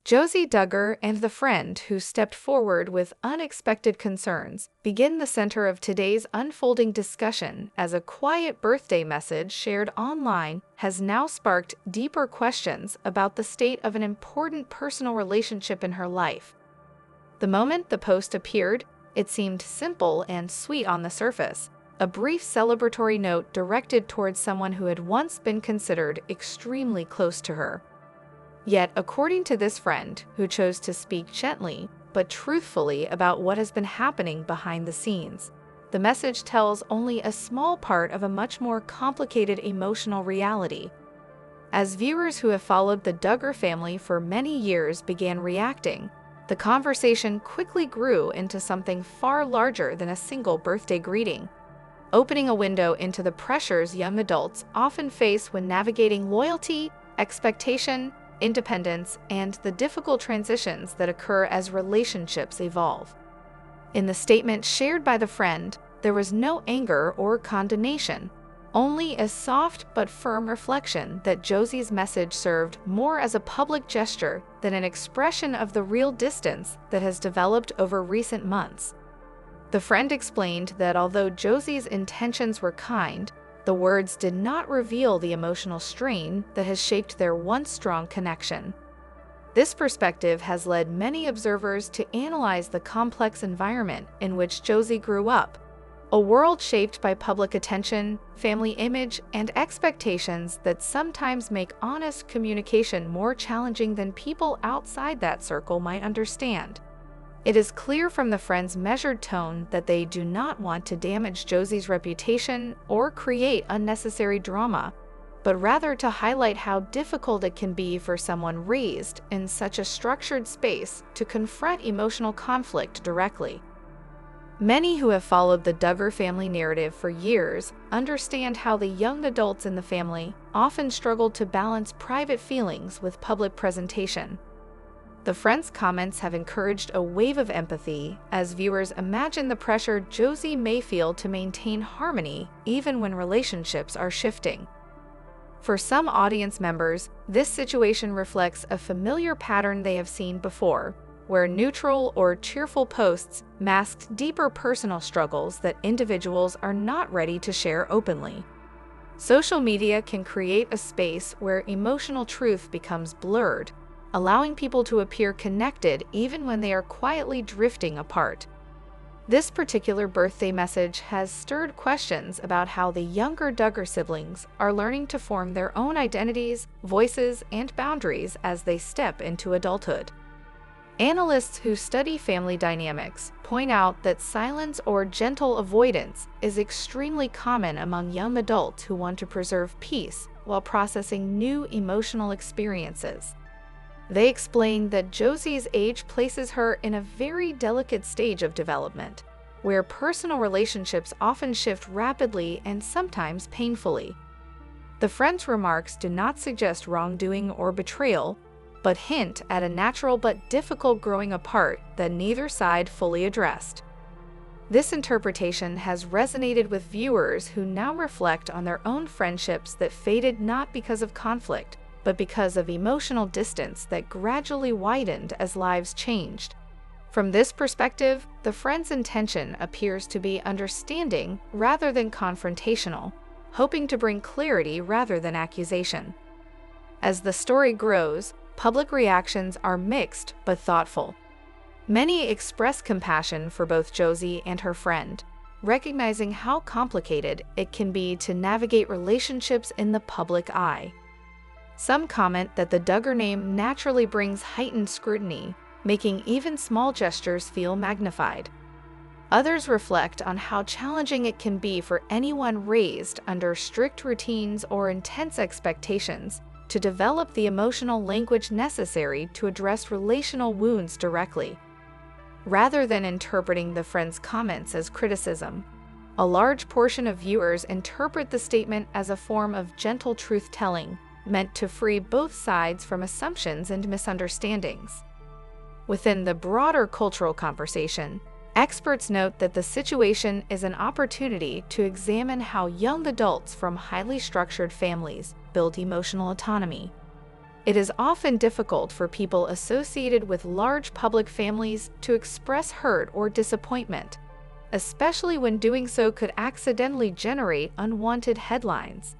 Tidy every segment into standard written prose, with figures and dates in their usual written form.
Josie Duggar and the friend who stepped forward with unexpected concerns begin the center of today's unfolding discussion, as a quiet birthday message shared online has now sparked deeper questions about the state of an important personal relationship in her life. The moment the post appeared, it seemed simple and sweet on the surface, a brief celebratory note directed towards someone who had once been considered extremely close to her. Yet, according to this friend, who chose to speak gently but truthfully about what has been happening behind the scenes, the message tells only a small part of a much more complicated emotional reality. As viewers who have followed the Duggar family for many years began reacting, the conversation quickly grew into something far larger than a single birthday greeting, opening a window into the pressures young adults often face when navigating loyalty, expectation, independence, and the difficult transitions that occur as relationships evolve. In the statement shared by the friend, there was no anger or condemnation, only a soft but firm reflection that Josie's message served more as a public gesture than an expression of the real distance that has developed over recent months. The friend explained that although Josie's intentions were kind, the words did not reveal the emotional strain that has shaped their once strong connection. This perspective has led many observers to analyze the complex environment in which Josie grew up, a world shaped by public attention, family image, and expectations that sometimes make honest communication more challenging than people outside that circle might understand. It is clear from the friend's measured tone that they do not want to damage Josie's reputation or create unnecessary drama, but rather to highlight how difficult it can be for someone raised in such a structured space to confront emotional conflict directly. Many who have followed the Duggar family narrative for years understand how the young adults in the family often struggled to balance private feelings with public presentation. The friend's comments have encouraged a wave of empathy as viewers imagine the pressure Josie may feel to maintain harmony even when relationships are shifting. For some audience members, this situation reflects a familiar pattern they have seen before, where neutral or cheerful posts masked deeper personal struggles that individuals are not ready to share openly. Social media can create a space where emotional truth becomes blurred, allowing people to appear connected even when they are quietly drifting apart. This particular birthday message has stirred questions about how the younger Duggar siblings are learning to form their own identities, voices, and boundaries as they step into adulthood. Analysts who study family dynamics point out that silence or gentle avoidance is extremely common among young adults who want to preserve peace while processing new emotional experiences. They explain that Josie's age places her in a very delicate stage of development, where personal relationships often shift rapidly and sometimes painfully. The friend's remarks do not suggest wrongdoing or betrayal, but hint at a natural but difficult growing apart that neither side fully addressed. This interpretation has resonated with viewers who now reflect on their own friendships that faded not because of conflict, but because of emotional distance that gradually widened as lives changed. From this perspective, the friend's intention appears to be understanding rather than confrontational, hoping to bring clarity rather than accusation. As the story grows, public reactions are mixed but thoughtful. Many express compassion for both Josie and her friend, recognizing how complicated it can be to navigate relationships in the public eye. Some comment that the Duggar name naturally brings heightened scrutiny, making even small gestures feel magnified. Others reflect on how challenging it can be for anyone raised under strict routines or intense expectations to develop the emotional language necessary to address relational wounds directly. Rather than interpreting the friend's comments as criticism, a large portion of viewers interpret the statement as a form of gentle truth-telling, meant to free both sides from assumptions and misunderstandings. Within the broader cultural conversation, experts note that the situation is an opportunity to examine how young adults from highly structured families build emotional autonomy. It is often difficult for people associated with large public families to express hurt or disappointment, especially when doing so could accidentally generate unwanted headlines.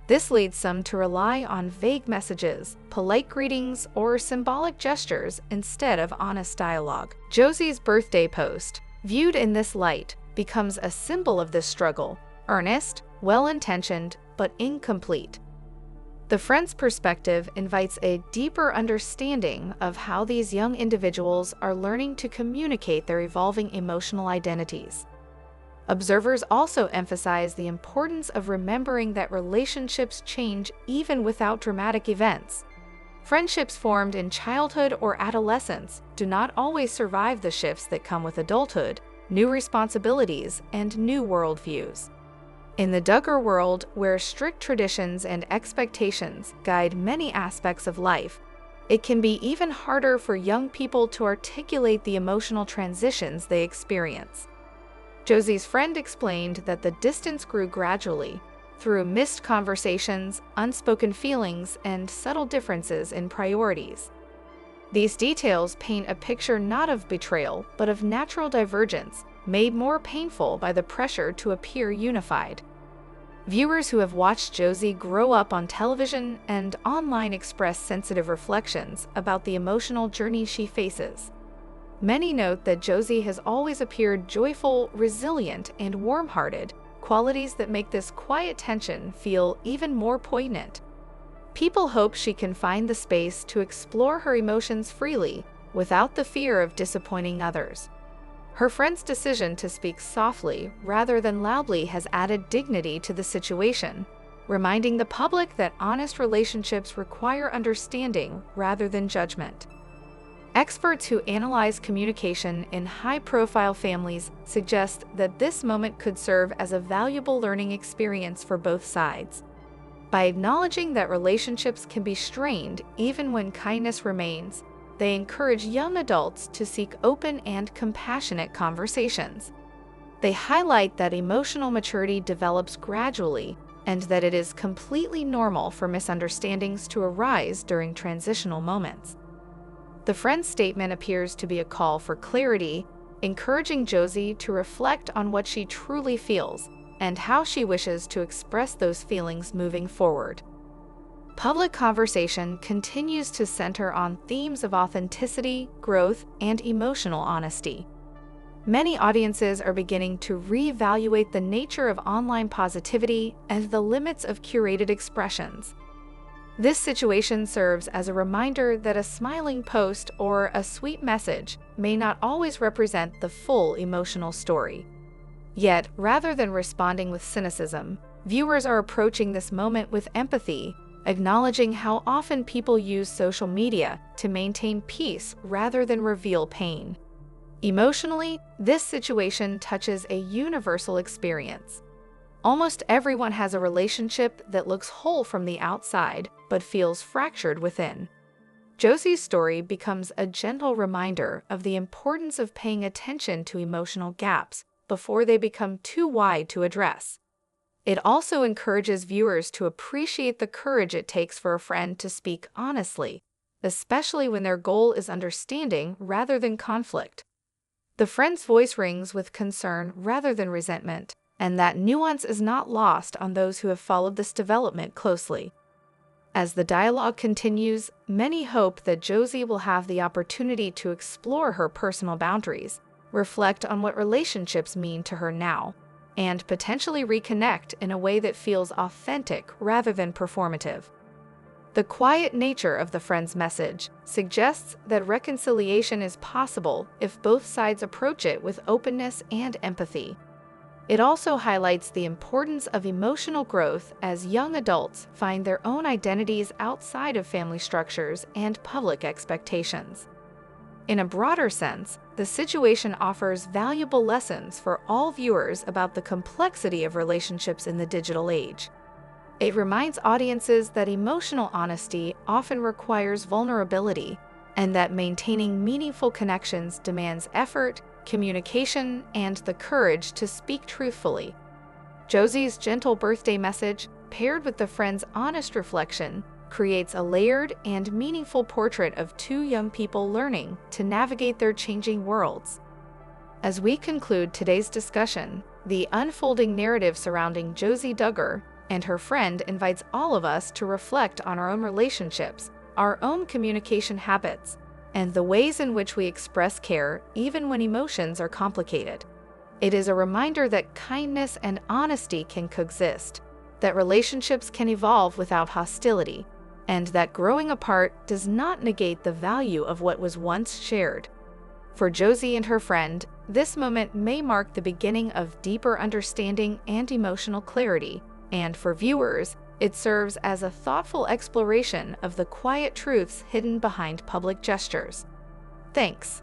This leads some to rely on vague messages, polite greetings, or symbolic gestures instead of honest dialogue. Josie's birthday post, viewed in this light, becomes a symbol of this struggle, earnest, well-intentioned, but incomplete. The friend's perspective invites a deeper understanding of how these young individuals are learning to communicate their evolving emotional identities. Observers also emphasize the importance of remembering that relationships change even without dramatic events. Friendships formed in childhood or adolescence do not always survive the shifts that come with adulthood, new responsibilities, and new worldviews. In the Duggar world, where strict traditions and expectations guide many aspects of life, it can be even harder for young people to articulate the emotional transitions they experience. Josie's friend explained that the distance grew gradually, through missed conversations, unspoken feelings, and subtle differences in priorities. These details paint a picture not of betrayal, but of natural divergence, made more painful by the pressure to appear unified. Viewers who have watched Josie grow up on television and online express sensitive reflections about the emotional journey she faces. Many note that Josie has always appeared joyful, resilient, and warm-hearted, qualities that make this quiet tension feel even more poignant. People hope she can find the space to explore her emotions freely, without the fear of disappointing others. Her friend's decision to speak softly rather than loudly has added dignity to the situation, reminding the public that honest relationships require understanding rather than judgment. Experts who analyze communication in high-profile families suggest that this moment could serve as a valuable learning experience for both sides. By acknowledging that relationships can be strained even when kindness remains, they encourage young adults to seek open and compassionate conversations. They highlight that emotional maturity develops gradually and that it is completely normal for misunderstandings to arise during transitional moments. The friend's statement appears to be a call for clarity, encouraging Josie to reflect on what she truly feels and how she wishes to express those feelings moving forward. Public conversation continues to center on themes of authenticity, growth, and emotional honesty. Many audiences are beginning to reevaluate the nature of online positivity and the limits of curated expressions. This situation serves as a reminder that a smiling post or a sweet message may not always represent the full emotional story. Yet, rather than responding with cynicism, viewers are approaching this moment with empathy, acknowledging how often people use social media to maintain peace rather than reveal pain. Emotionally, this situation touches a universal experience. Almost everyone has a relationship that looks whole from the outside, but feels fractured within. Josie's story becomes a gentle reminder of the importance of paying attention to emotional gaps before they become too wide to address. It also encourages viewers to appreciate the courage it takes for a friend to speak honestly, especially when their goal is understanding rather than conflict. The friend's voice rings with concern rather than resentment, and that nuance is not lost on those who have followed this development closely. As the dialogue continues, many hope that Josie will have the opportunity to explore her personal boundaries, reflect on what relationships mean to her now, and potentially reconnect in a way that feels authentic rather than performative. The quiet nature of the friend's message suggests that reconciliation is possible if both sides approach it with openness and empathy. It also highlights the importance of emotional growth as young adults find their own identities outside of family structures and public expectations. In a broader sense, the situation offers valuable lessons for all viewers about the complexity of relationships in the digital age. It reminds audiences that emotional honesty often requires vulnerability, and that maintaining meaningful connections demands effort, communication, and the courage to speak truthfully. Josie's gentle birthday message, paired with the friend's honest reflection, creates a layered and meaningful portrait of two young people learning to navigate their changing worlds. As we conclude today's discussion, the unfolding narrative surrounding Josie Duggar and her friend invites all of us to reflect on our own relationships, our own communication habits, and the ways in which we express care even when emotions are complicated. It is a reminder that kindness and honesty can coexist, that relationships can evolve without hostility, and that growing apart does not negate the value of what was once shared. For Josie and her friend, this moment may mark the beginning of deeper understanding and emotional clarity, and for viewers, it serves as a thoughtful exploration of the quiet truths hidden behind public gestures. Thanks